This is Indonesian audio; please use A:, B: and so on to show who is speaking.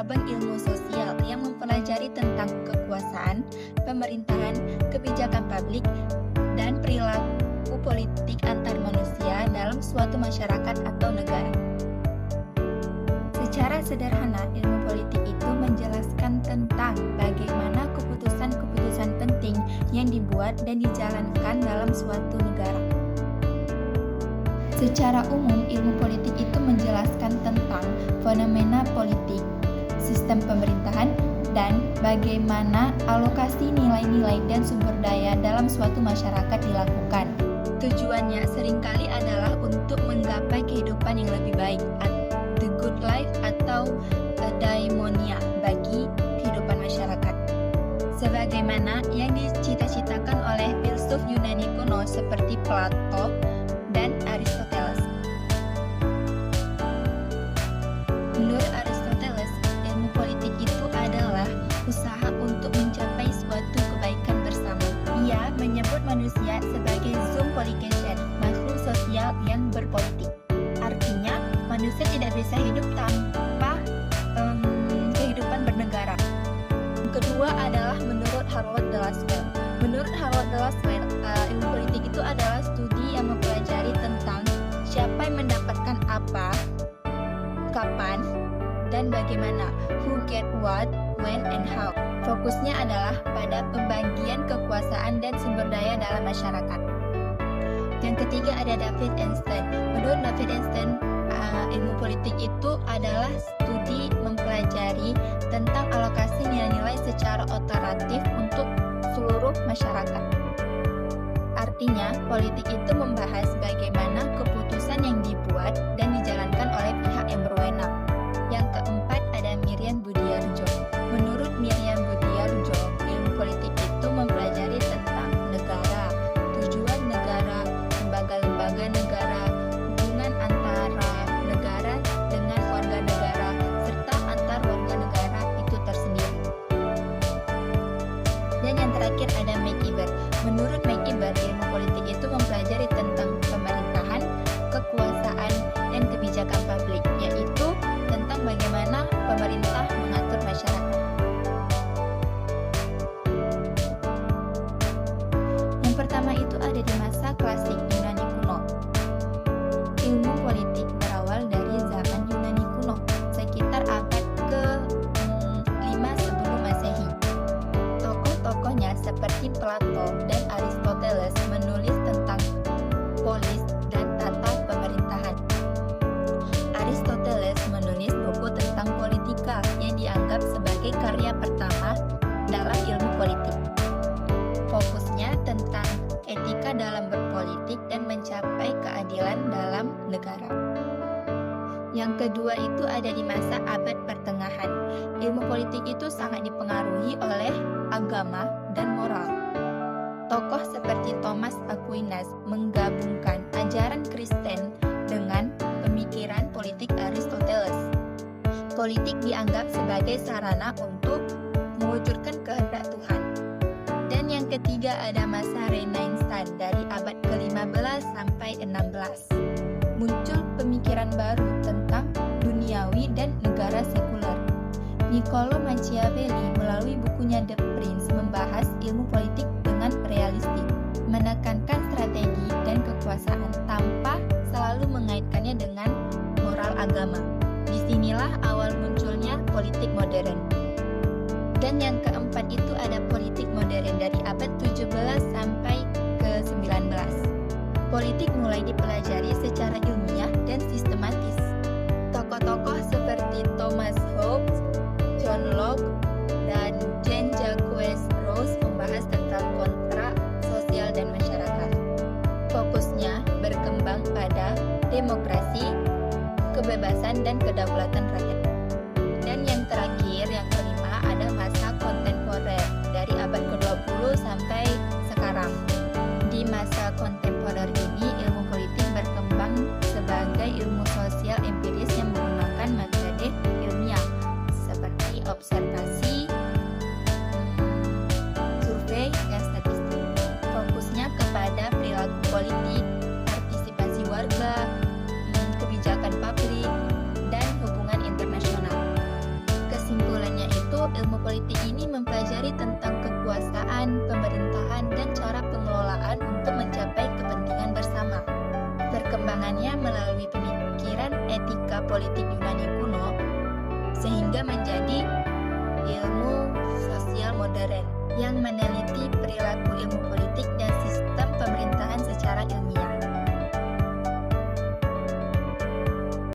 A: cabang ilmu sosial yang mempelajari tentang kekuasaan, pemerintahan, kebijakan publik, dan perilaku politik antar manusia dalam suatu masyarakat atau negara. Secara sederhana, ilmu politik itu menjelaskan tentang bagaimana keputusan-keputusan penting yang dibuat dan dijalankan dalam suatu negara. Secara umum, ilmu politik itu menjelaskan tentang fenomena politik, sistem pemerintahan, dan bagaimana alokasi nilai-nilai dan sumber daya dalam suatu masyarakat dilakukan. Tujuannya seringkali adalah untuk menggapai kehidupan yang lebih baik, the good life atau daimonia bagi kehidupan masyarakat. Sebagaimana yang dicita-citakan oleh filsuf Yunani kuno seperti Plato dan Aristoteles. Menurut Aristoteles, ilmu politik itu adalah usaha untuk mencapai suatu kebaikan bersama. Ia menyebut manusia sebagai zoom polycation, makhluk sosial yang berpolitik. Artinya, manusia tidak bisa hidup tanpa kehidupan bernegara. Yang kedua adalah menurut Harold de Lasswell. Menurut Harold de Lasswell, ilmu politik itu adalah studi yang mempelajari tentang siapa yang mendapatkan apa, kapan, dan bagaimana, who get what, when, and how. Fokusnya adalah pada pembagian kekuasaan dan sumber daya dalam masyarakat. Yang ketiga ada David Einstein. Menurut David Einstein, ilmu politik itu adalah studi mempelajari tentang alokasi nilai-nilai secara otoratif untuk seluruh masyarakat. Artinya, politik itu membahas bagaimana keputusan yang dibuat dan dijalankan oleh pihak yang berwenang. Yang keempat ada Miriam Budiarjo. Menurut Miriam Budiarjo, ilmu politik itu mempelajari tentang negara, tujuan negara, lembaga-lembaga negara, hubungan antara negara dengan warga negara, serta antar warga negara itu tersendiri. Dan yang terakhir ada McIver. Menurut McIver, ilmu politik itu mempelajari tentang pemerintahan, kekuasaan, dan kebijakan publik, yaitu tentang bagaimana pemerintah mengatur masyarakat. Yang pertama itu ada di masa klasik Yunani kuno. Ilmu politik berawal dari zaman Yunani kuno, sekitar abad ke-5 sebelum Masehi. Tokoh-tokohnya seperti Plato dan Aristoteles menulis tentang polis dan tata pemerintahan. Aristoteles menulis buku tentang politika yang dianggap sebagai karya pertama dalam ilmu politik. Fokusnya tentang etika dalam berpolitik dan mencapai keadilan dalam negara. Yang kedua itu ada di masa abad pertengahan. Ilmu politik itu sangat dipengaruhi oleh agama dan moral. Tokoh seperti Thomas Aquinas menggabungkan ajaran Kristen dengan pemikiran politik Aristoteles. Politik dianggap sebagai sarana untuk mewujudkan kehendak Tuhan. Dan yang ketiga ada masa Renaissance dari abad ke-15 sampai 16. Muncul pemikiran baru tentang duniawi dan negara sekuler. Niccolo Machiavelli melalui bukunya The Prince membahas ilmu politik dengan realistik, menekankan strategi dan kekuasaan tanpa selalu mengaitkannya dengan moral agama. Disinilah awal munculnya politik modern. Dan yang keempat itu ada politik modern dari abad 17 sampai ke-19. Politik mulai dipelajari secara ilmiah dan sistematis. Tokoh-tokoh seperti Thomas Hobbes, John Locke, dan Jean-Jacques Rousseau membahas tentang kontrak sosial dan masyarakat. Fokusnya berkembang pada demokrasi, kebebasan, dan kedaulatan rakyat. Dan yang terakhir, yang kelima, ada masa kontemporer dari abad ke-20 sampai sekarang. Di masa kontemporer ini, ilmu politik berkembang sebagai ilmu sosial empiris yang menggunakan metode ilmiah seperti observasi, survei, dan statistik. Fokusnya kepada perilaku politik, partisipasi warga, kebijakan publik, dan hubungan internasional. politik ini mempelajari tentang kekuasaan, pemerintahan, dan cara pengelolaan untuk mencapai kepentingan bersama. Perkembangannya melalui pemikiran etika politik Yunani kuno, sehingga menjadi